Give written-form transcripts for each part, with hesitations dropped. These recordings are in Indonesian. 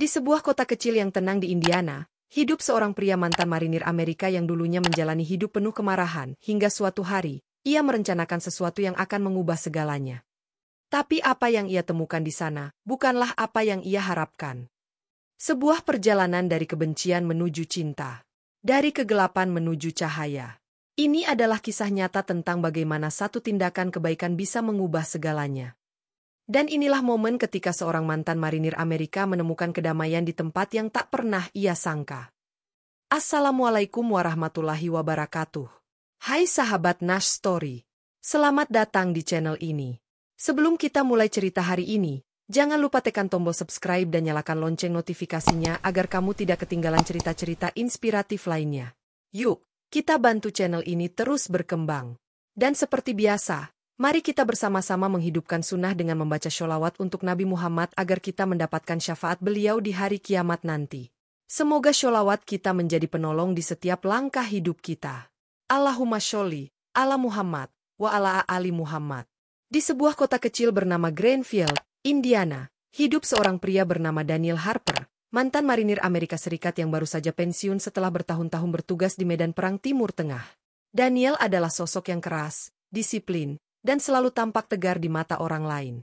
Di sebuah kota kecil yang tenang di Indiana, hidup seorang pria mantan marinir Amerika yang dulunya menjalani hidup penuh kemarahan, hingga suatu hari, ia merencanakan sesuatu yang akan mengubah segalanya. Tapi apa yang ia temukan di sana, bukanlah apa yang ia harapkan. Sebuah perjalanan dari kebencian menuju cinta. Dari kegelapan menuju cahaya. Ini adalah kisah nyata tentang bagaimana satu tindakan kebaikan bisa mengubah segalanya. Dan inilah momen ketika seorang mantan marinir Amerika menemukan kedamaian di tempat yang tak pernah ia sangka. Assalamualaikum warahmatullahi wabarakatuh. Hai sahabat Nash Story. Selamat datang di channel ini. Sebelum kita mulai cerita hari ini, jangan lupa tekan tombol subscribe dan nyalakan lonceng notifikasinya agar kamu tidak ketinggalan cerita-cerita inspiratif lainnya. Yuk, kita bantu channel ini terus berkembang. Dan seperti biasa, mari kita bersama-sama menghidupkan sunnah dengan membaca sholawat untuk Nabi Muhammad agar kita mendapatkan syafaat beliau di hari kiamat nanti. Semoga sholawat kita menjadi penolong di setiap langkah hidup kita. Allahumma sholli ala Muhammad wa ala ali Muhammad. Di sebuah kota kecil bernama Greenfield, Indiana, hidup seorang pria bernama Daniel Harper, mantan marinir Amerika Serikat yang baru saja pensiun setelah bertahun-tahun bertugas di medan perang Timur Tengah. Daniel adalah sosok yang keras, disiplin, dan selalu tampak tegar di mata orang lain.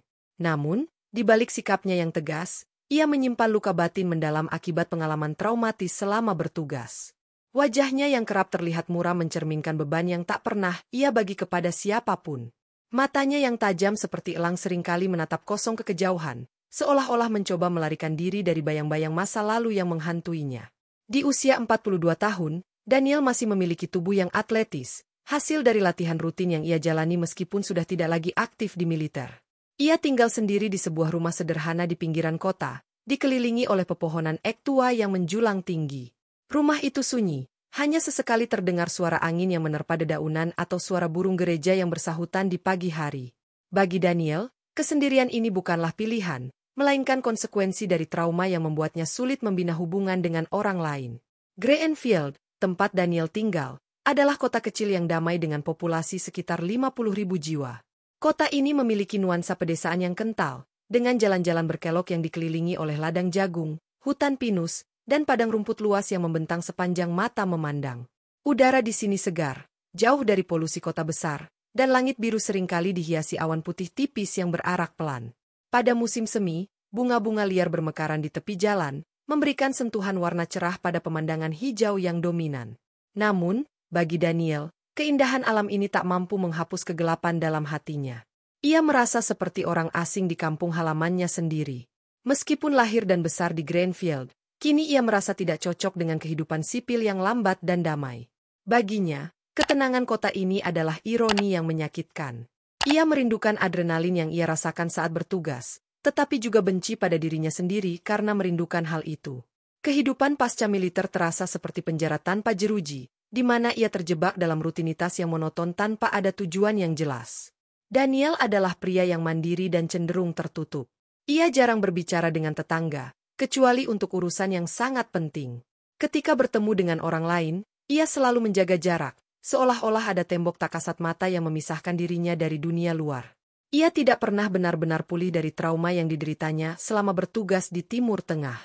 Namun, di balik sikapnya yang tegas, ia menyimpan luka batin mendalam akibat pengalaman traumatis selama bertugas. Wajahnya yang kerap terlihat muram mencerminkan beban yang tak pernah ia bagi kepada siapapun. Matanya yang tajam seperti elang seringkali menatap kosong ke kejauhan, seolah-olah mencoba melarikan diri dari bayang-bayang masa lalu yang menghantuinya. Di usia 42 tahun, Daniel masih memiliki tubuh yang atletis, hasil dari latihan rutin yang ia jalani meskipun sudah tidak lagi aktif di militer. Ia tinggal sendiri di sebuah rumah sederhana di pinggiran kota, dikelilingi oleh pepohonan ek tua yang menjulang tinggi. Rumah itu sunyi. Hanya sesekali terdengar suara angin yang menerpa dedaunan atau suara burung gereja yang bersahutan di pagi hari. Bagi Daniel, kesendirian ini bukanlah pilihan, melainkan konsekuensi dari trauma yang membuatnya sulit membina hubungan dengan orang lain. Greenfield, tempat Daniel tinggal, adalah kota kecil yang damai dengan populasi sekitar 50.000 jiwa. Kota ini memiliki nuansa pedesaan yang kental, dengan jalan-jalan berkelok yang dikelilingi oleh ladang jagung, hutan pinus, dan padang rumput luas yang membentang sepanjang mata memandang. Udara di sini segar, jauh dari polusi kota besar, dan langit biru seringkali dihiasi awan putih tipis yang berarak pelan. Pada musim semi, bunga-bunga liar bermekaran di tepi jalan, memberikan sentuhan warna cerah pada pemandangan hijau yang dominan. Namun, bagi Daniel, keindahan alam ini tak mampu menghapus kegelapan dalam hatinya. Ia merasa seperti orang asing di kampung halamannya sendiri. Meskipun lahir dan besar di Greenfield, kini ia merasa tidak cocok dengan kehidupan sipil yang lambat dan damai. Baginya, ketenangan kota ini adalah ironi yang menyakitkan. Ia merindukan adrenalin yang ia rasakan saat bertugas, tetapi juga benci pada dirinya sendiri karena merindukan hal itu. Kehidupan pasca militer terasa seperti penjara tanpa jeruji, di mana ia terjebak dalam rutinitas yang monoton tanpa ada tujuan yang jelas. Daniel adalah pria yang mandiri dan cenderung tertutup. Ia jarang berbicara dengan tetangga, kecuali untuk urusan yang sangat penting. Ketika bertemu dengan orang lain, ia selalu menjaga jarak, seolah-olah ada tembok tak kasat mata yang memisahkan dirinya dari dunia luar. Ia tidak pernah benar-benar pulih dari trauma yang dideritanya selama bertugas di Timur Tengah.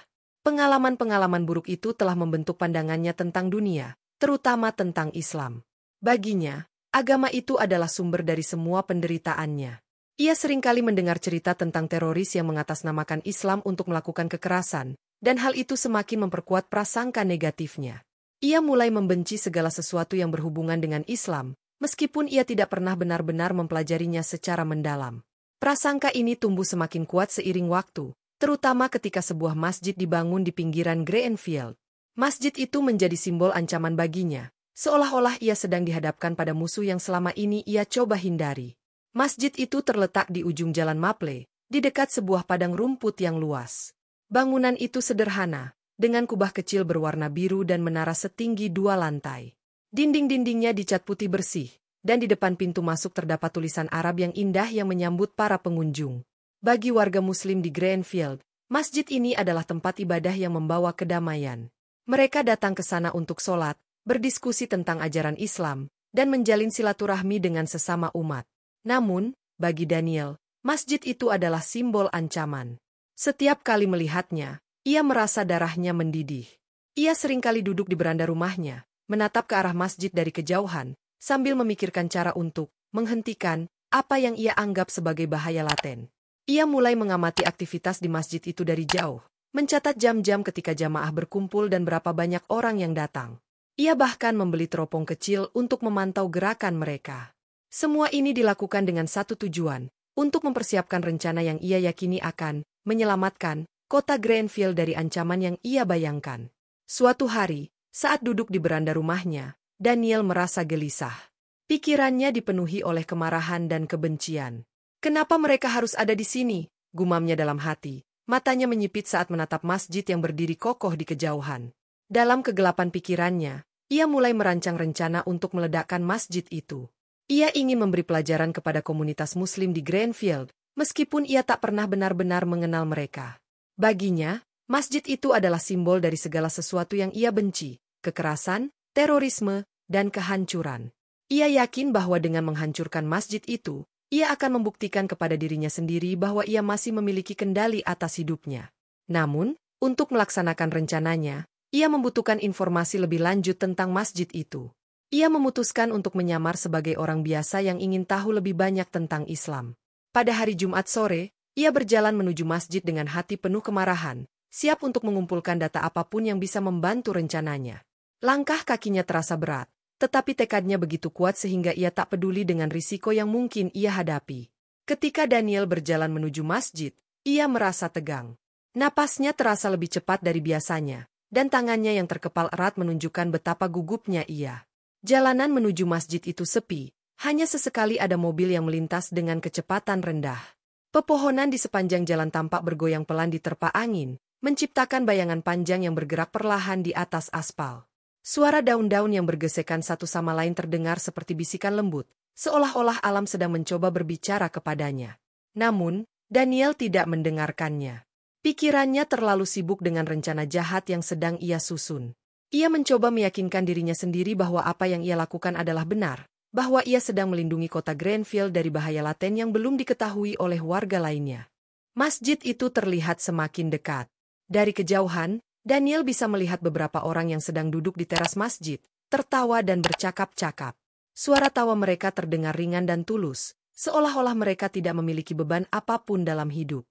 Pengalaman-pengalaman buruk itu telah membentuk pandangannya tentang dunia, terutama tentang Islam. Baginya, agama itu adalah sumber dari semua penderitaannya. Ia seringkali mendengar cerita tentang teroris yang mengatasnamakan Islam untuk melakukan kekerasan, dan hal itu semakin memperkuat prasangka negatifnya. Ia mulai membenci segala sesuatu yang berhubungan dengan Islam, meskipun ia tidak pernah benar-benar mempelajarinya secara mendalam. Prasangka ini tumbuh semakin kuat seiring waktu, terutama ketika sebuah masjid dibangun di pinggiran Greenfield. Masjid itu menjadi simbol ancaman baginya, seolah-olah ia sedang dihadapkan pada musuh yang selama ini ia coba hindari. Masjid itu terletak di ujung jalan Maple, di dekat sebuah padang rumput yang luas. Bangunan itu sederhana, dengan kubah kecil berwarna biru dan menara setinggi 2 lantai. Dinding-dindingnya dicat putih bersih, dan di depan pintu masuk terdapat tulisan Arab yang indah yang menyambut para pengunjung. Bagi warga Muslim di Greenfield, masjid ini adalah tempat ibadah yang membawa kedamaian. Mereka datang ke sana untuk sholat, berdiskusi tentang ajaran Islam, dan menjalin silaturahmi dengan sesama umat. Namun, bagi Daniel, masjid itu adalah simbol ancaman. Setiap kali melihatnya, Ia merasa darahnya mendidih. Ia seringkali duduk di beranda rumahnya, menatap ke arah masjid dari kejauhan, sambil memikirkan cara untuk menghentikan apa yang ia anggap sebagai bahaya laten. Ia mulai mengamati aktivitas di masjid itu dari jauh, mencatat jam-jam ketika jamaah berkumpul dan berapa banyak orang yang datang. Ia bahkan membeli teropong kecil untuk memantau gerakan mereka. Semua ini dilakukan dengan satu tujuan, untuk mempersiapkan rencana yang ia yakini akan menyelamatkan kota Greenfield dari ancaman yang ia bayangkan. Suatu hari, saat duduk di beranda rumahnya, Daniel merasa gelisah. Pikirannya dipenuhi oleh kemarahan dan kebencian. Kenapa mereka harus ada di sini? Gumamnya dalam hati. Matanya menyipit saat menatap masjid yang berdiri kokoh di kejauhan. Dalam kegelapan pikirannya, ia mulai merancang rencana untuk meledakkan masjid itu. Ia ingin memberi pelajaran kepada komunitas Muslim di Greenfield, meskipun ia tak pernah benar-benar mengenal mereka. Baginya, masjid itu adalah simbol dari segala sesuatu yang ia benci, kekerasan, terorisme, dan kehancuran. Ia yakin bahwa dengan menghancurkan masjid itu, ia akan membuktikan kepada dirinya sendiri bahwa ia masih memiliki kendali atas hidupnya. Namun, untuk melaksanakan rencananya, ia membutuhkan informasi lebih lanjut tentang masjid itu. Ia memutuskan untuk menyamar sebagai orang biasa yang ingin tahu lebih banyak tentang Islam. Pada hari Jumat sore, ia berjalan menuju masjid dengan hati penuh kemarahan, siap untuk mengumpulkan data apapun yang bisa membantu rencananya. Langkah kakinya terasa berat, tetapi tekadnya begitu kuat sehingga ia tak peduli dengan risiko yang mungkin ia hadapi. Ketika Daniel berjalan menuju masjid, ia merasa tegang. Napasnya terasa lebih cepat dari biasanya, dan tangannya yang terkepal erat menunjukkan betapa gugupnya ia. Jalanan menuju masjid itu sepi, hanya sesekali ada mobil yang melintas dengan kecepatan rendah. Pepohonan di sepanjang jalan tampak bergoyang pelan diterpa angin, menciptakan bayangan panjang yang bergerak perlahan di atas aspal. Suara daun-daun yang bergesekan satu sama lain terdengar seperti bisikan lembut, seolah-olah alam sedang mencoba berbicara kepadanya. Namun, Daniel tidak mendengarkannya. Pikirannya terlalu sibuk dengan rencana jahat yang sedang ia susun. Ia mencoba meyakinkan dirinya sendiri bahwa apa yang ia lakukan adalah benar, bahwa ia sedang melindungi kota Greenfield dari bahaya laten yang belum diketahui oleh warga lainnya. Masjid itu terlihat semakin dekat. Dari kejauhan, Daniel bisa melihat beberapa orang yang sedang duduk di teras masjid, tertawa dan bercakap-cakap. Suara tawa mereka terdengar ringan dan tulus, seolah-olah mereka tidak memiliki beban apapun dalam hidup.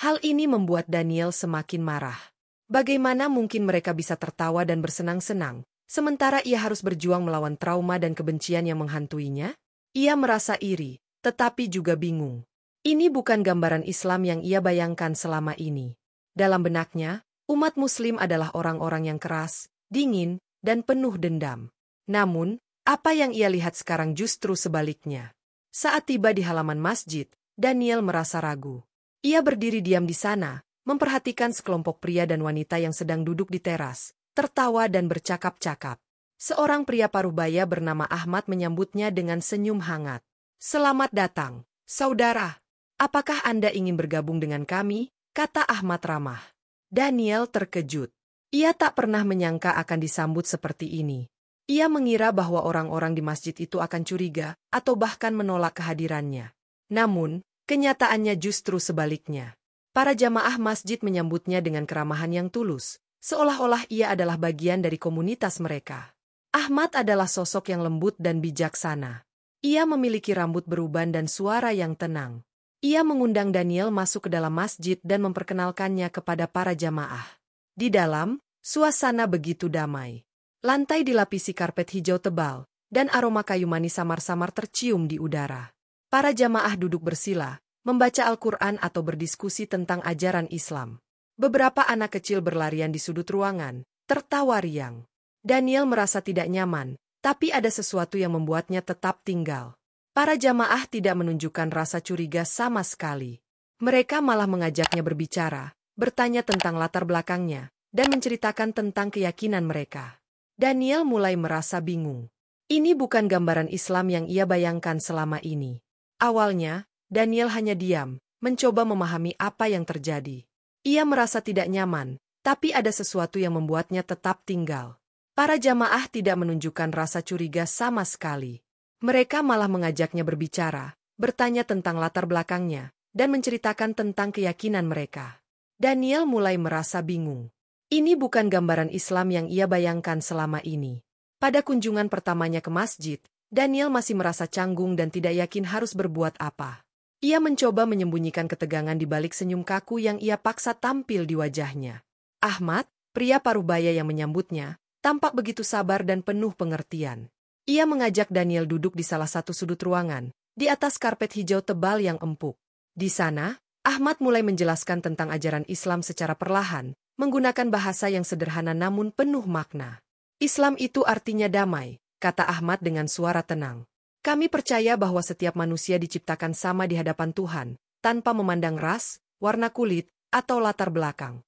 Hal ini membuat Daniel semakin marah. Bagaimana mungkin mereka bisa tertawa dan bersenang-senang, sementara ia harus berjuang melawan trauma dan kebencian yang menghantuinya? Ia merasa iri, tetapi juga bingung. Ini bukan gambaran Islam yang ia bayangkan selama ini. Dalam benaknya, umat Muslim adalah orang-orang yang keras, dingin, dan penuh dendam. Namun, apa yang ia lihat sekarang justru sebaliknya. Saat tiba di halaman masjid, Daniel merasa ragu. Ia berdiri diam di sana, memperhatikan sekelompok pria dan wanita yang sedang duduk di teras, tertawa dan bercakap-cakap. Seorang pria parubaya bernama Ahmad menyambutnya dengan senyum hangat. "Selamat datang, saudara. Apakah Anda ingin bergabung dengan kami?" kata Ahmad ramah. Daniel terkejut. Ia tak pernah menyangka akan disambut seperti ini. Ia mengira bahwa orang-orang di masjid itu akan curiga atau bahkan menolak kehadirannya. Namun, kenyataannya justru sebaliknya. Para jamaah masjid menyambutnya dengan keramahan yang tulus, seolah-olah ia adalah bagian dari komunitas mereka. Ahmad adalah sosok yang lembut dan bijaksana. Ia memiliki rambut beruban dan suara yang tenang. Ia mengundang Daniel masuk ke dalam masjid dan memperkenalkannya kepada para jamaah. Di dalam, suasana begitu damai. Lantai dilapisi karpet hijau tebal, dan aroma kayu manis samar-samar tercium di udara. Para jamaah duduk bersila, membaca Al-Quran atau berdiskusi tentang ajaran Islam. Beberapa anak kecil berlarian di sudut ruangan, tertawa riang. Daniel merasa tidak nyaman, tapi ada sesuatu yang membuatnya tetap tinggal. Para jamaah tidak menunjukkan rasa curiga sama sekali. Mereka malah mengajaknya berbicara, bertanya tentang latar belakangnya, dan menceritakan tentang keyakinan mereka. Daniel mulai merasa bingung. Ini bukan gambaran Islam yang ia bayangkan selama ini. Awalnya, Daniel hanya diam, mencoba memahami apa yang terjadi. Ia merasa tidak nyaman, tapi ada sesuatu yang membuatnya tetap tinggal. Para jamaah tidak menunjukkan rasa curiga sama sekali. Mereka malah mengajaknya berbicara, bertanya tentang latar belakangnya, dan menceritakan tentang keyakinan mereka. Daniel mulai merasa bingung. Ini bukan gambaran Islam yang ia bayangkan selama ini. Pada kunjungan pertamanya ke masjid, Daniel masih merasa canggung dan tidak yakin harus berbuat apa. Ia mencoba menyembunyikan ketegangan di balik senyum kaku yang ia paksa tampil di wajahnya. Ahmad, pria parubaya yang menyambutnya, tampak begitu sabar dan penuh pengertian. Ia mengajak Daniel duduk di salah satu sudut ruangan, di atas karpet hijau tebal yang empuk. Di sana, Ahmad mulai menjelaskan tentang ajaran Islam secara perlahan, menggunakan bahasa yang sederhana namun penuh makna. Islam itu artinya damai, kata Ahmad dengan suara tenang. Kami percaya bahwa setiap manusia diciptakan sama di hadapan Tuhan, tanpa memandang ras, warna kulit, atau latar belakang.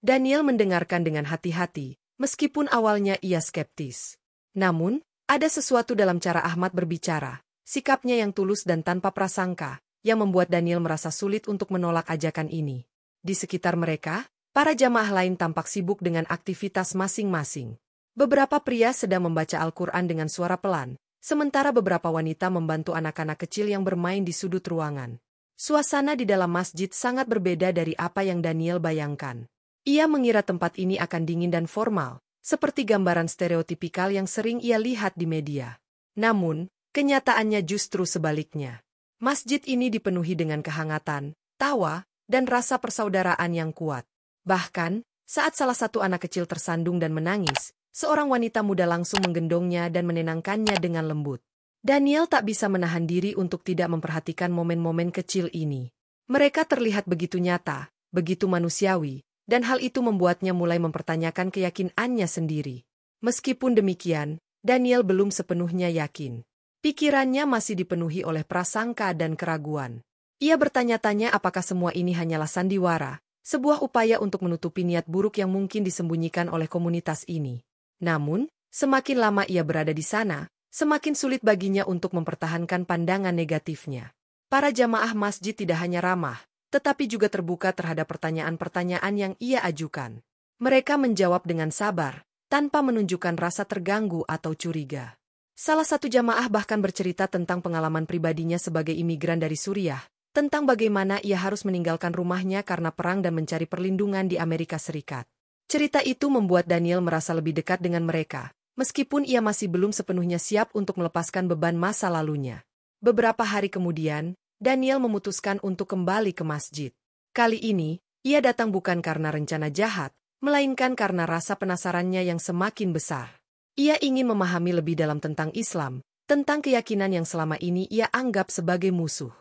Daniel mendengarkan dengan hati-hati, meskipun awalnya ia skeptis. Namun, ada sesuatu dalam cara Ahmad berbicara, sikapnya yang tulus dan tanpa prasangka, yang membuat Daniel merasa sulit untuk menolak ajakan ini. Di sekitar mereka, para jamaah lain tampak sibuk dengan aktivitas masing-masing. Beberapa pria sedang membaca Al-Quran dengan suara pelan, sementara beberapa wanita membantu anak-anak kecil yang bermain di sudut ruangan. Suasana di dalam masjid sangat berbeda dari apa yang Daniel bayangkan. Ia mengira tempat ini akan dingin dan formal, seperti gambaran stereotipikal yang sering ia lihat di media. Namun, kenyataannya justru sebaliknya. Masjid ini dipenuhi dengan kehangatan, tawa, dan rasa persaudaraan yang kuat. Bahkan, saat salah satu anak kecil tersandung dan menangis, seorang wanita muda langsung menggendongnya dan menenangkannya dengan lembut. Daniel tak bisa menahan diri untuk tidak memperhatikan momen-momen kecil ini. Mereka terlihat begitu nyata, begitu manusiawi, dan hal itu membuatnya mulai mempertanyakan keyakinannya sendiri. Meskipun demikian, Daniel belum sepenuhnya yakin. Pikirannya masih dipenuhi oleh prasangka dan keraguan. Ia bertanya-tanya apakah semua ini hanyalah sandiwara, sebuah upaya untuk menutupi niat buruk yang mungkin disembunyikan oleh komunitas ini. Namun, semakin lama ia berada di sana, semakin sulit baginya untuk mempertahankan pandangan negatifnya. Para jamaah masjid tidak hanya ramah, tetapi juga terbuka terhadap pertanyaan-pertanyaan yang ia ajukan. Mereka menjawab dengan sabar, tanpa menunjukkan rasa terganggu atau curiga. Salah satu jamaah bahkan bercerita tentang pengalaman pribadinya sebagai imigran dari Suriah, tentang bagaimana ia harus meninggalkan rumahnya karena perang dan mencari perlindungan di Amerika Serikat. Cerita itu membuat Daniel merasa lebih dekat dengan mereka, meskipun ia masih belum sepenuhnya siap untuk melepaskan beban masa lalunya. Beberapa hari kemudian, Daniel memutuskan untuk kembali ke masjid. Kali ini, ia datang bukan karena rencana jahat, melainkan karena rasa penasarannya yang semakin besar. Ia ingin memahami lebih dalam tentang Islam, tentang keyakinan yang selama ini ia anggap sebagai musuh.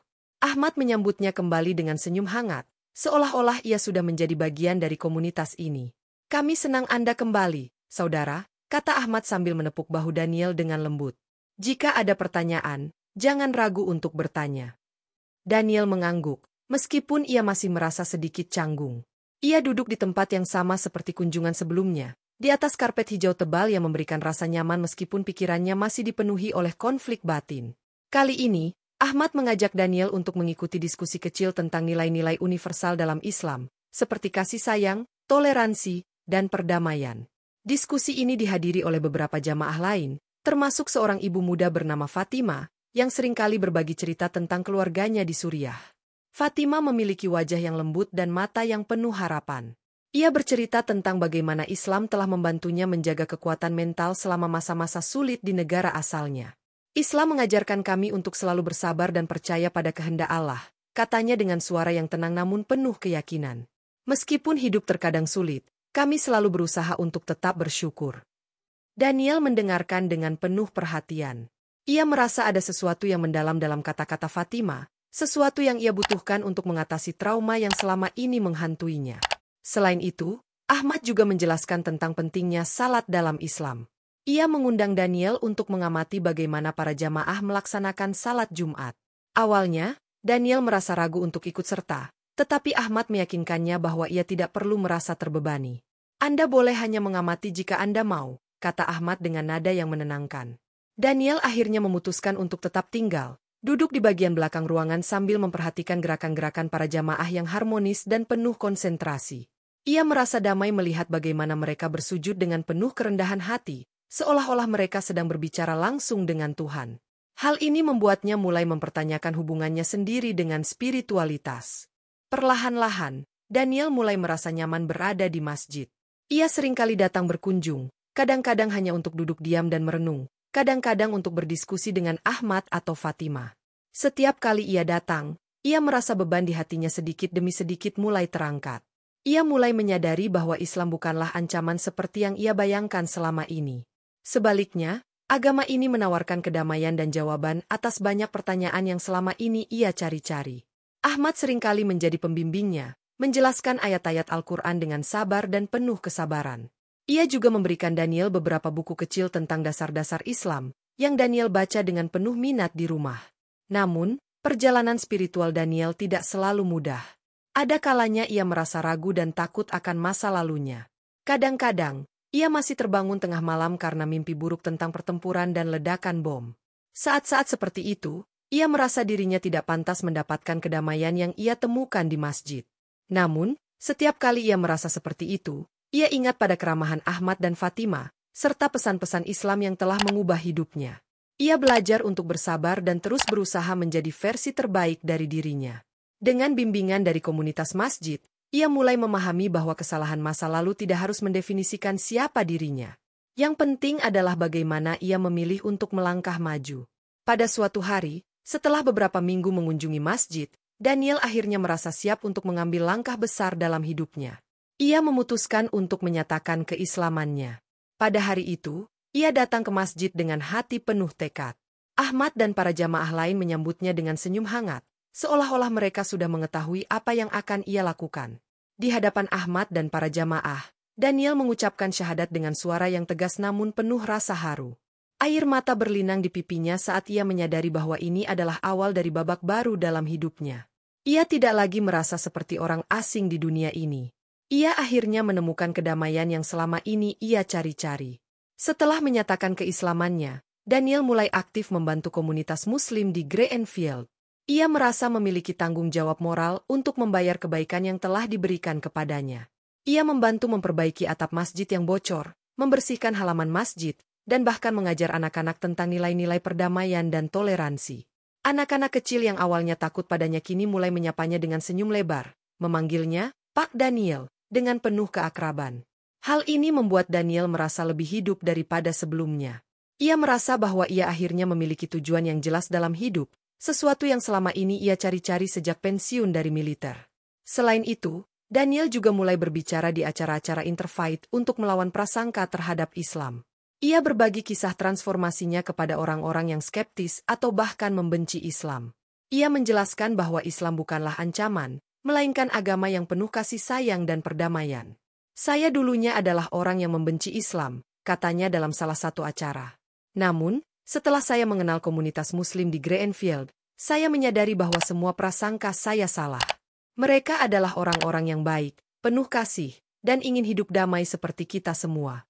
Ahmad menyambutnya kembali dengan senyum hangat, seolah-olah ia sudah menjadi bagian dari komunitas ini. Kami senang Anda kembali, saudara, kata Ahmad sambil menepuk bahu Daniel dengan lembut. Jika ada pertanyaan, jangan ragu untuk bertanya. Daniel mengangguk, meskipun ia masih merasa sedikit canggung. Ia duduk di tempat yang sama seperti kunjungan sebelumnya, di atas karpet hijau tebal yang memberikan rasa nyaman meskipun pikirannya masih dipenuhi oleh konflik batin. Kali ini, Ahmad mengajak Daniel untuk mengikuti diskusi kecil tentang nilai-nilai universal dalam Islam, seperti kasih sayang, toleransi, dan perdamaian. Diskusi ini dihadiri oleh beberapa jamaah lain, termasuk seorang ibu muda bernama Fatima, yang seringkali berbagi cerita tentang keluarganya di Suriah. Fatima memiliki wajah yang lembut dan mata yang penuh harapan. Ia bercerita tentang bagaimana Islam telah membantunya menjaga kekuatan mental selama masa-masa sulit di negara asalnya. Islam mengajarkan kami untuk selalu bersabar dan percaya pada kehendak Allah, katanya dengan suara yang tenang namun penuh keyakinan. Meskipun hidup terkadang sulit, kami selalu berusaha untuk tetap bersyukur. Daniel mendengarkan dengan penuh perhatian. Ia merasa ada sesuatu yang mendalam dalam kata-kata Fatima, sesuatu yang ia butuhkan untuk mengatasi trauma yang selama ini menghantuinya. Selain itu, Ahmad juga menjelaskan tentang pentingnya salat dalam Islam. Ia mengundang Daniel untuk mengamati bagaimana para jamaah melaksanakan salat Jumat. Awalnya, Daniel merasa ragu untuk ikut serta, tetapi Ahmad meyakinkannya bahwa ia tidak perlu merasa terbebani. Anda boleh hanya mengamati jika Anda mau, kata Ahmad dengan nada yang menenangkan. Daniel akhirnya memutuskan untuk tetap tinggal, duduk di bagian belakang ruangan sambil memperhatikan gerakan-gerakan para jamaah yang harmonis dan penuh konsentrasi. Ia merasa damai melihat bagaimana mereka bersujud dengan penuh kerendahan hati, seolah-olah mereka sedang berbicara langsung dengan Tuhan. Hal ini membuatnya mulai mempertanyakan hubungannya sendiri dengan spiritualitas. Perlahan-lahan, Daniel mulai merasa nyaman berada di masjid. Ia seringkali datang berkunjung, kadang-kadang hanya untuk duduk diam dan merenung, kadang-kadang untuk berdiskusi dengan Ahmad atau Fatimah. Setiap kali ia datang, ia merasa beban di hatinya sedikit demi sedikit mulai terangkat. Ia mulai menyadari bahwa Islam bukanlah ancaman seperti yang ia bayangkan selama ini. Sebaliknya, agama ini menawarkan kedamaian dan jawaban atas banyak pertanyaan yang selama ini ia cari-cari. Ahmad seringkali menjadi pembimbingnya, menjelaskan ayat-ayat Al-Quran dengan sabar dan penuh kesabaran. Ia juga memberikan Daniel beberapa buku kecil tentang dasar-dasar Islam, yang Daniel baca dengan penuh minat di rumah. Namun, perjalanan spiritual Daniel tidak selalu mudah. Ada kalanya ia merasa ragu dan takut akan masa lalunya. Kadang-kadang, ia masih terbangun tengah malam karena mimpi buruk tentang pertempuran dan ledakan bom. Saat-saat seperti itu, ia merasa dirinya tidak pantas mendapatkan kedamaian yang ia temukan di masjid. Namun, setiap kali ia merasa seperti itu, ia ingat pada keramahan Ahmad dan Fatimah, serta pesan-pesan Islam yang telah mengubah hidupnya. Ia belajar untuk bersabar dan terus berusaha menjadi versi terbaik dari dirinya. Dengan bimbingan dari komunitas masjid, ia mulai memahami bahwa kesalahan masa lalu tidak harus mendefinisikan siapa dirinya. Yang penting adalah bagaimana ia memilih untuk melangkah maju. Pada suatu hari, setelah beberapa minggu mengunjungi masjid, Daniel akhirnya merasa siap untuk mengambil langkah besar dalam hidupnya. Ia memutuskan untuk menyatakan keislamannya. Pada hari itu, ia datang ke masjid dengan hati penuh tekad. Ahmad dan para jamaah lain menyambutnya dengan senyum hangat, seolah-olah mereka sudah mengetahui apa yang akan ia lakukan. Di hadapan Ahmad dan para jamaah, Daniel mengucapkan syahadat dengan suara yang tegas namun penuh rasa haru. Air mata berlinang di pipinya saat ia menyadari bahwa ini adalah awal dari babak baru dalam hidupnya. Ia tidak lagi merasa seperti orang asing di dunia ini. Ia akhirnya menemukan kedamaian yang selama ini ia cari-cari. Setelah menyatakan keislamannya, Daniel mulai aktif membantu komunitas Muslim di Greenfield. Ia merasa memiliki tanggung jawab moral untuk membayar kebaikan yang telah diberikan kepadanya. Ia membantu memperbaiki atap masjid yang bocor, membersihkan halaman masjid, dan bahkan mengajar anak-anak tentang nilai-nilai perdamaian dan toleransi. Anak-anak kecil yang awalnya takut padanya kini mulai menyapanya dengan senyum lebar, memanggilnya Pak Daniel, dengan penuh keakraban. Hal ini membuat Daniel merasa lebih hidup daripada sebelumnya. Ia merasa bahwa ia akhirnya memiliki tujuan yang jelas dalam hidup, sesuatu yang selama ini ia cari-cari sejak pensiun dari militer. Selain itu, Daniel juga mulai berbicara di acara-acara interfaith untuk melawan prasangka terhadap Islam. Ia berbagi kisah transformasinya kepada orang-orang yang skeptis atau bahkan membenci Islam. Ia menjelaskan bahwa Islam bukanlah ancaman, melainkan agama yang penuh kasih sayang dan perdamaian. Saya dulunya adalah orang yang membenci Islam, katanya dalam salah satu acara. Namun, setelah saya mengenal komunitas Muslim di Greenfield, saya menyadari bahwa semua prasangka saya salah. Mereka adalah orang-orang yang baik, penuh kasih, dan ingin hidup damai seperti kita semua.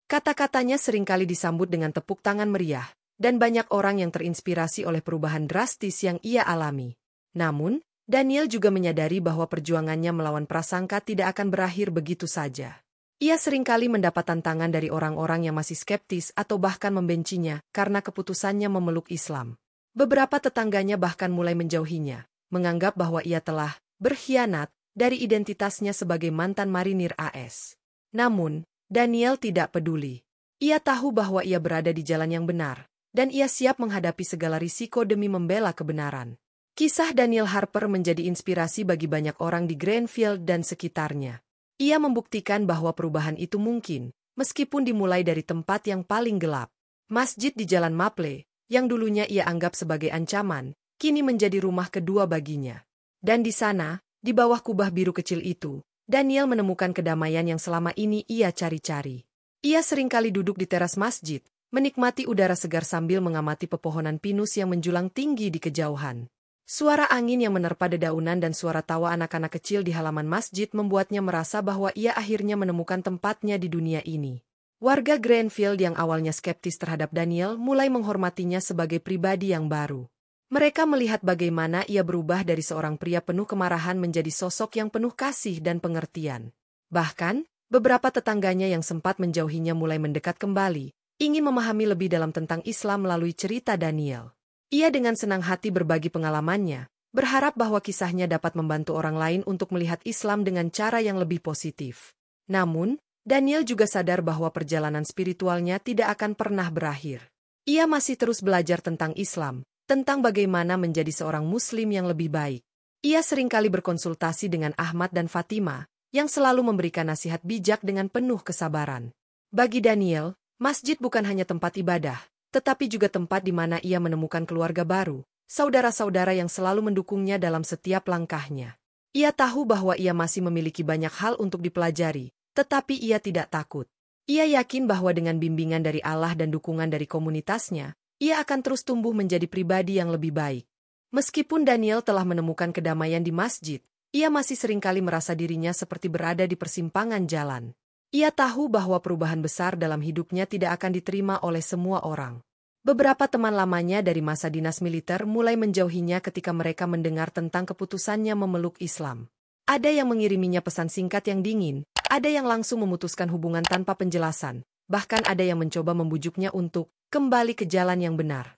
Kata-katanya seringkali disambut dengan tepuk tangan meriah, dan banyak orang yang terinspirasi oleh perubahan drastis yang ia alami. Namun, Daniel juga menyadari bahwa perjuangannya melawan prasangka tidak akan berakhir begitu saja. Ia seringkali mendapat tantangan dari orang-orang yang masih skeptis atau bahkan membencinya karena keputusannya memeluk Islam. Beberapa tetangganya bahkan mulai menjauhinya, menganggap bahwa ia telah berkhianat dari identitasnya sebagai mantan marinir AS. Namun, Daniel tidak peduli. Ia tahu bahwa ia berada di jalan yang benar, dan ia siap menghadapi segala risiko demi membela kebenaran. Kisah Daniel Harper menjadi inspirasi bagi banyak orang di Greenfield dan sekitarnya. Ia membuktikan bahwa perubahan itu mungkin, meskipun dimulai dari tempat yang paling gelap. Masjid di Jalan Maple, yang dulunya ia anggap sebagai ancaman, kini menjadi rumah kedua baginya. Dan di sana, di bawah kubah biru kecil itu, Daniel menemukan kedamaian yang selama ini ia cari-cari. Ia seringkali duduk di teras masjid, menikmati udara segar sambil mengamati pepohonan pinus yang menjulang tinggi di kejauhan. Suara angin yang menerpa dedaunan dan suara tawa anak-anak kecil di halaman masjid membuatnya merasa bahwa ia akhirnya menemukan tempatnya di dunia ini. Warga Greenfield yang awalnya skeptis terhadap Daniel mulai menghormatinya sebagai pribadi yang baru. Mereka melihat bagaimana ia berubah dari seorang pria penuh kemarahan menjadi sosok yang penuh kasih dan pengertian. Bahkan, beberapa tetangganya yang sempat menjauhinya mulai mendekat kembali, ingin memahami lebih dalam tentang Islam melalui cerita Daniel. Ia dengan senang hati berbagi pengalamannya, berharap bahwa kisahnya dapat membantu orang lain untuk melihat Islam dengan cara yang lebih positif. Namun, Daniel juga sadar bahwa perjalanan spiritualnya tidak akan pernah berakhir. Ia masih terus belajar tentang Islam, tentang bagaimana menjadi seorang Muslim yang lebih baik. Ia seringkali berkonsultasi dengan Ahmad dan Fatima, yang selalu memberikan nasihat bijak dengan penuh kesabaran. Bagi Daniel, masjid bukan hanya tempat ibadah, tetapi juga tempat di mana ia menemukan keluarga baru, saudara-saudara yang selalu mendukungnya dalam setiap langkahnya. Ia tahu bahwa ia masih memiliki banyak hal untuk dipelajari, tetapi ia tidak takut. Ia yakin bahwa dengan bimbingan dari Allah dan dukungan dari komunitasnya, ia akan terus tumbuh menjadi pribadi yang lebih baik. Meskipun Daniel telah menemukan kedamaian di masjid, ia masih seringkali merasa dirinya seperti berada di persimpangan jalan. Ia tahu bahwa perubahan besar dalam hidupnya tidak akan diterima oleh semua orang. Beberapa teman lamanya dari masa dinas militer mulai menjauhinya ketika mereka mendengar tentang keputusannya memeluk Islam. Ada yang mengiriminya pesan singkat yang dingin, ada yang langsung memutuskan hubungan tanpa penjelasan, bahkan ada yang mencoba membujuknya untuk kembali ke jalan yang benar.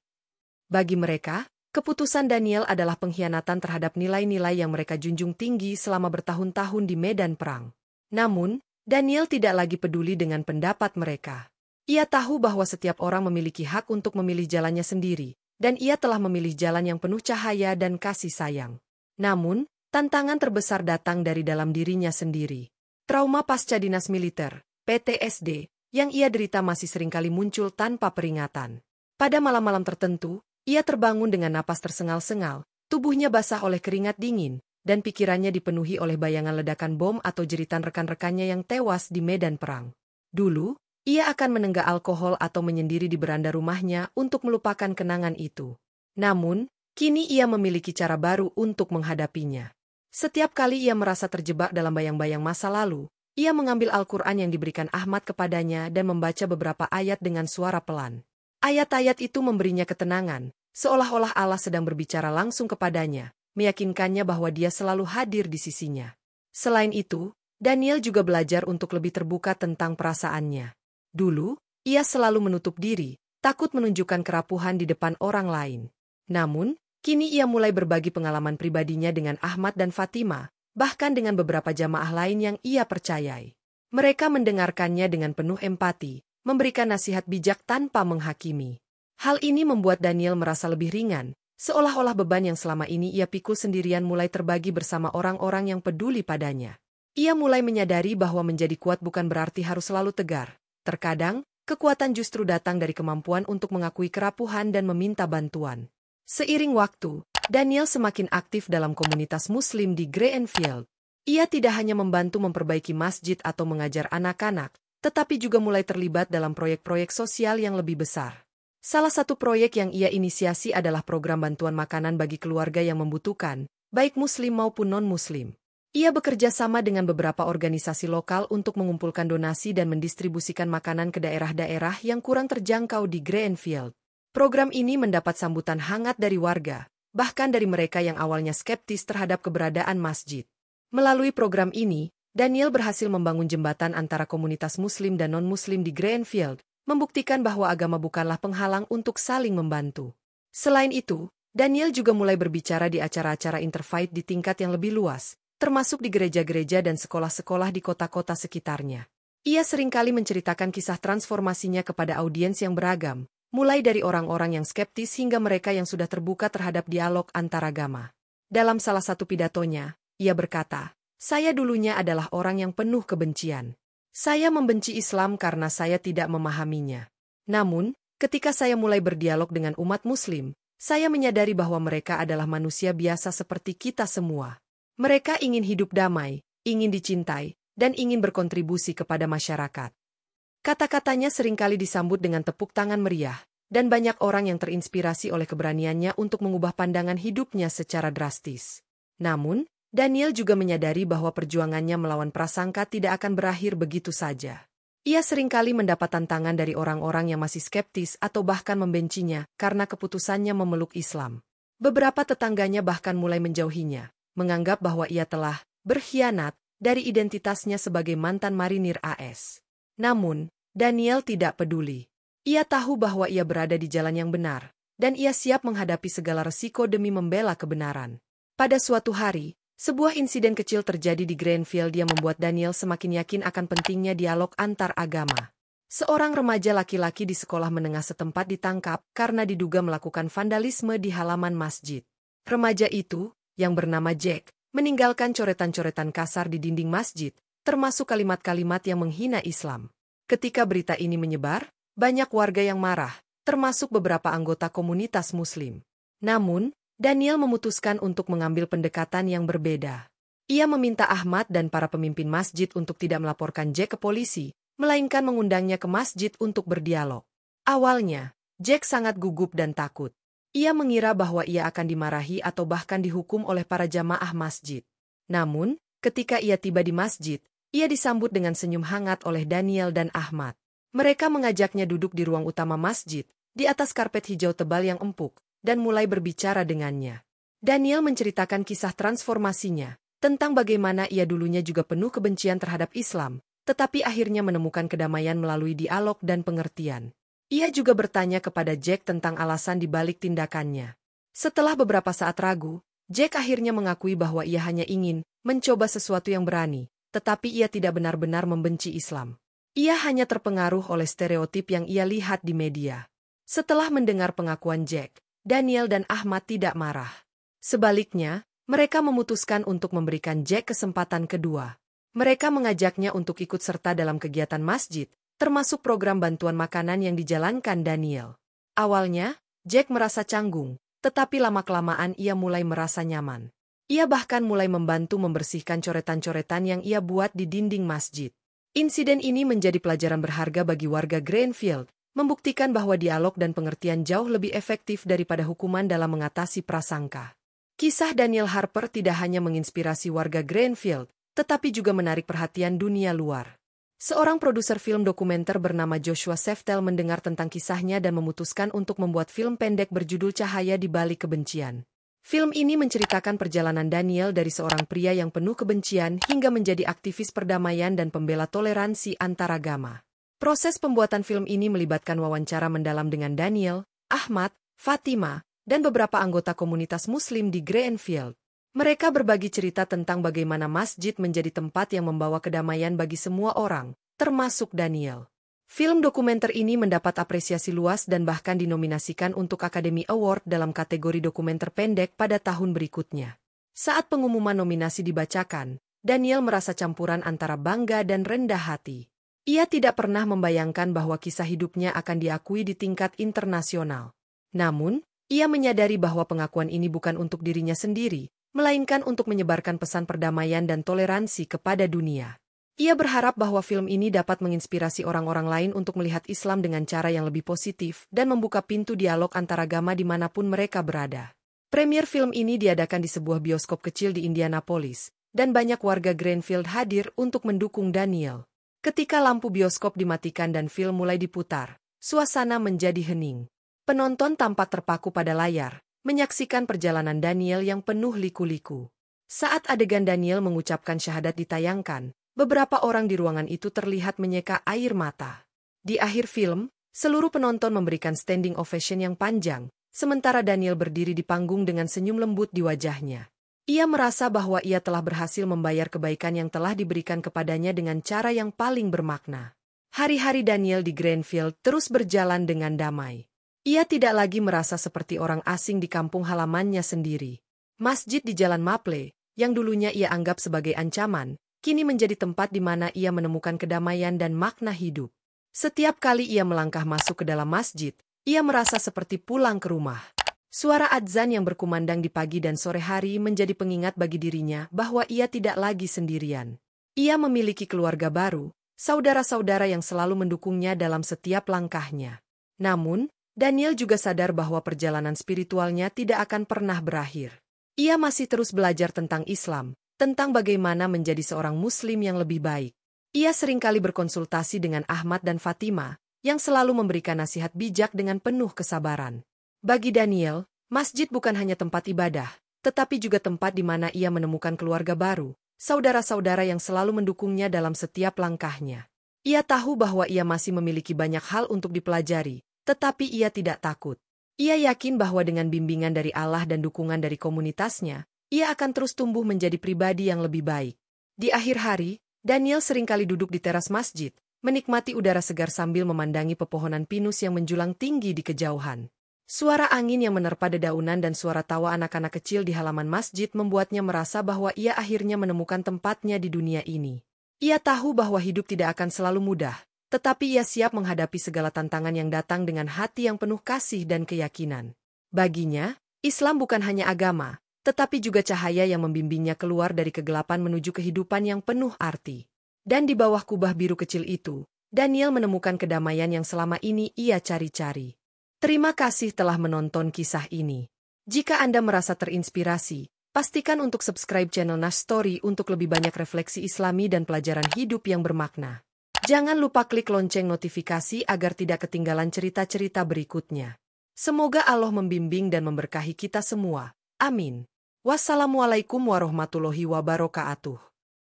Bagi mereka, keputusan Daniel adalah pengkhianatan terhadap nilai-nilai yang mereka junjung tinggi selama bertahun-tahun di medan perang. Namun, Daniel tidak lagi peduli dengan pendapat mereka. Ia tahu bahwa setiap orang memiliki hak untuk memilih jalannya sendiri, dan ia telah memilih jalan yang penuh cahaya dan kasih sayang. Namun, tantangan terbesar datang dari dalam dirinya sendiri. Trauma pasca dinas militer, PTSD, yang ia derita masih seringkali muncul tanpa peringatan. Pada malam-malam tertentu, ia terbangun dengan napas tersengal-sengal, tubuhnya basah oleh keringat dingin, dan pikirannya dipenuhi oleh bayangan ledakan bom atau jeritan rekan-rekannya yang tewas di medan perang. Dulu, ia akan menenggak alkohol atau menyendiri di beranda rumahnya untuk melupakan kenangan itu. Namun, kini ia memiliki cara baru untuk menghadapinya. Setiap kali ia merasa terjebak dalam bayang-bayang masa lalu, ia mengambil Al-Quran yang diberikan Ahmad kepadanya dan membaca beberapa ayat dengan suara pelan. Ayat-ayat itu memberinya ketenangan, seolah-olah Allah sedang berbicara langsung kepadanya, meyakinkannya bahwa dia selalu hadir di sisinya. Selain itu, Daniel juga belajar untuk lebih terbuka tentang perasaannya. Dulu, ia selalu menutup diri, takut menunjukkan kerapuhan di depan orang lain. Namun, kini ia mulai berbagi pengalaman pribadinya dengan Ahmad dan Fatima, bahkan dengan beberapa jamaah lain yang ia percayai. Mereka mendengarkannya dengan penuh empati, memberikan nasihat bijak tanpa menghakimi. Hal ini membuat Daniel merasa lebih ringan, seolah-olah beban yang selama ini ia pikul sendirian mulai terbagi bersama orang-orang yang peduli padanya. Ia mulai menyadari bahwa menjadi kuat bukan berarti harus selalu tegar. Terkadang, kekuatan justru datang dari kemampuan untuk mengakui kerapuhan dan meminta bantuan. Seiring waktu, Daniel semakin aktif dalam komunitas Muslim di Greenfield. Ia tidak hanya membantu memperbaiki masjid atau mengajar anak-anak, tetapi juga mulai terlibat dalam proyek-proyek sosial yang lebih besar. Salah satu proyek yang ia inisiasi adalah program bantuan makanan bagi keluarga yang membutuhkan, baik Muslim maupun non-Muslim. Ia bekerja sama dengan beberapa organisasi lokal untuk mengumpulkan donasi dan mendistribusikan makanan ke daerah-daerah yang kurang terjangkau di Greenfield. Program ini mendapat sambutan hangat dari warga, bahkan dari mereka yang awalnya skeptis terhadap keberadaan masjid. Melalui program ini, Daniel berhasil membangun jembatan antara komunitas Muslim dan non-Muslim di Greenfield, membuktikan bahwa agama bukanlah penghalang untuk saling membantu. Selain itu, Daniel juga mulai berbicara di acara-acara interfaith di tingkat yang lebih luas, termasuk di gereja-gereja dan sekolah-sekolah di kota-kota sekitarnya. Ia seringkali menceritakan kisah transformasinya kepada audiens yang beragam, mulai dari orang-orang yang skeptis hingga mereka yang sudah terbuka terhadap dialog antaragama. Dalam salah satu pidatonya, ia berkata, "Saya dulunya adalah orang yang penuh kebencian. Saya membenci Islam karena saya tidak memahaminya. Namun, ketika saya mulai berdialog dengan umat Muslim, saya menyadari bahwa mereka adalah manusia biasa seperti kita semua. Mereka ingin hidup damai, ingin dicintai, dan ingin berkontribusi kepada masyarakat." Kata-katanya seringkali disambut dengan tepuk tangan meriah, dan banyak orang yang terinspirasi oleh keberaniannya untuk mengubah pandangan hidupnya secara drastis. Namun, Daniel juga menyadari bahwa perjuangannya melawan prasangka tidak akan berakhir begitu saja. Ia seringkali mendapat tantangan dari orang-orang yang masih skeptis atau bahkan membencinya karena keputusannya memeluk Islam. Beberapa tetangganya bahkan mulai menjauhinya, menganggap bahwa ia telah berkhianat dari identitasnya sebagai mantan marinir AS. Namun, Daniel tidak peduli. Ia tahu bahwa ia berada di jalan yang benar, dan ia siap menghadapi segala resiko demi membela kebenaran. Pada suatu hari, Sebuah insiden kecil terjadi di Greenfield yang membuat Daniel semakin yakin akan pentingnya dialog antar agama. Seorang remaja laki-laki di sekolah menengah setempat ditangkap karena diduga melakukan vandalisme di halaman masjid. Remaja itu, yang bernama Jack, meninggalkan coretan-coretan kasar di dinding masjid, termasuk kalimat-kalimat yang menghina Islam. Ketika berita ini menyebar, banyak warga yang marah, termasuk beberapa anggota komunitas Muslim. Namun, Daniel memutuskan untuk mengambil pendekatan yang berbeda. Ia meminta Ahmad dan para pemimpin masjid untuk tidak melaporkan Jack ke polisi, melainkan mengundangnya ke masjid untuk berdialog. Awalnya, Jack sangat gugup dan takut. Ia mengira bahwa ia akan dimarahi atau bahkan dihukum oleh para jamaah masjid. Namun, ketika ia tiba di masjid, ia disambut dengan senyum hangat oleh Daniel dan Ahmad. Mereka mengajaknya duduk di ruang utama masjid, di atas karpet hijau tebal yang empuk, dan mulai berbicara dengannya. Daniel menceritakan kisah transformasinya, tentang bagaimana ia dulunya juga penuh kebencian terhadap Islam, tetapi akhirnya menemukan kedamaian melalui dialog dan pengertian. Ia juga bertanya kepada Jack tentang alasan di balik tindakannya. Setelah beberapa saat ragu, Jack akhirnya mengakui bahwa ia hanya ingin mencoba sesuatu yang berani, tetapi ia tidak benar-benar membenci Islam. Ia hanya terpengaruh oleh stereotip yang ia lihat di media. Setelah mendengar pengakuan Jack, Daniel dan Ahmad tidak marah. Sebaliknya, mereka memutuskan untuk memberikan Jack kesempatan kedua. Mereka mengajaknya untuk ikut serta dalam kegiatan masjid, termasuk program bantuan makanan yang dijalankan Daniel. Awalnya, Jack merasa canggung, tetapi lama-kelamaan ia mulai merasa nyaman. Ia bahkan mulai membantu membersihkan coretan-coretan yang ia buat di dinding masjid. Insiden ini menjadi pelajaran berharga bagi warga Greenfield, membuktikan bahwa dialog dan pengertian jauh lebih efektif daripada hukuman dalam mengatasi prasangka. Kisah Daniel Harper tidak hanya menginspirasi warga Greenfield, tetapi juga menarik perhatian dunia luar. Seorang produser film dokumenter bernama Joshua Seftel mendengar tentang kisahnya dan memutuskan untuk membuat film pendek berjudul Cahaya di Balik Kebencian. Film ini menceritakan perjalanan Daniel dari seorang pria yang penuh kebencian hingga menjadi aktivis perdamaian dan pembela toleransi antaragama. Proses pembuatan film ini melibatkan wawancara mendalam dengan Daniel, Ahmad, Fatima, dan beberapa anggota komunitas Muslim di Greenfield. Mereka berbagi cerita tentang bagaimana masjid menjadi tempat yang membawa kedamaian bagi semua orang, termasuk Daniel. Film dokumenter ini mendapat apresiasi luas dan bahkan dinominasikan untuk Academy Award dalam kategori dokumenter pendek pada tahun berikutnya. Saat pengumuman nominasi dibacakan, Daniel merasa campuran antara bangga dan rendah hati. Ia tidak pernah membayangkan bahwa kisah hidupnya akan diakui di tingkat internasional. Namun, ia menyadari bahwa pengakuan ini bukan untuk dirinya sendiri, melainkan untuk menyebarkan pesan perdamaian dan toleransi kepada dunia. Ia berharap bahwa film ini dapat menginspirasi orang-orang lain untuk melihat Islam dengan cara yang lebih positif dan membuka pintu dialog antaragama dimanapun mereka berada. Premier film ini diadakan di sebuah bioskop kecil di Indianapolis, dan banyak warga Greenfield hadir untuk mendukung Daniel. Ketika lampu bioskop dimatikan dan film mulai diputar, suasana menjadi hening. Penonton tampak terpaku pada layar, menyaksikan perjalanan Daniel yang penuh liku-liku. Saat adegan Daniel mengucapkan syahadat ditayangkan, beberapa orang di ruangan itu terlihat menyeka air mata. Di akhir film, seluruh penonton memberikan standing ovation yang panjang, sementara Daniel berdiri di panggung dengan senyum lembut di wajahnya. Ia merasa bahwa ia telah berhasil membayar kebaikan yang telah diberikan kepadanya dengan cara yang paling bermakna. Hari-hari Daniel di Greenfield terus berjalan dengan damai. Ia tidak lagi merasa seperti orang asing di kampung halamannya sendiri. Masjid di Jalan Maple, yang dulunya ia anggap sebagai ancaman, kini menjadi tempat di mana ia menemukan kedamaian dan makna hidup. Setiap kali ia melangkah masuk ke dalam masjid, ia merasa seperti pulang ke rumah. Suara adzan yang berkumandang di pagi dan sore hari menjadi pengingat bagi dirinya bahwa ia tidak lagi sendirian. Ia memiliki keluarga baru, saudara-saudara yang selalu mendukungnya dalam setiap langkahnya. Namun, Daniel juga sadar bahwa perjalanan spiritualnya tidak akan pernah berakhir. Ia masih terus belajar tentang Islam, tentang bagaimana menjadi seorang Muslim yang lebih baik. Ia seringkali berkonsultasi dengan Ahmad dan Fatima, yang selalu memberikan nasihat bijak dengan penuh kesabaran. Bagi Daniel, masjid bukan hanya tempat ibadah, tetapi juga tempat di mana ia menemukan keluarga baru, saudara-saudara yang selalu mendukungnya dalam setiap langkahnya. Ia tahu bahwa ia masih memiliki banyak hal untuk dipelajari, tetapi ia tidak takut. Ia yakin bahwa dengan bimbingan dari Allah dan dukungan dari komunitasnya, ia akan terus tumbuh menjadi pribadi yang lebih baik. Di akhir hari, Daniel seringkali duduk di teras masjid, menikmati udara segar sambil memandangi pepohonan pinus yang menjulang tinggi di kejauhan. Suara angin yang menerpa dedaunan dan suara tawa anak-anak kecil di halaman masjid membuatnya merasa bahwa ia akhirnya menemukan tempatnya di dunia ini. Ia tahu bahwa hidup tidak akan selalu mudah, tetapi ia siap menghadapi segala tantangan yang datang dengan hati yang penuh kasih dan keyakinan. Baginya, Islam bukan hanya agama, tetapi juga cahaya yang membimbingnya keluar dari kegelapan menuju kehidupan yang penuh arti. Dan di bawah kubah biru kecil itu, Daniel menemukan kedamaian yang selama ini ia cari-cari. Terima kasih telah menonton kisah ini. Jika Anda merasa terinspirasi, pastikan untuk subscribe channel Nash Story untuk lebih banyak refleksi Islami dan pelajaran hidup yang bermakna. Jangan lupa klik lonceng notifikasi agar tidak ketinggalan cerita-cerita berikutnya. Semoga Allah membimbing dan memberkahi kita semua. Amin. Wassalamualaikum warahmatullahi wabarakatuh.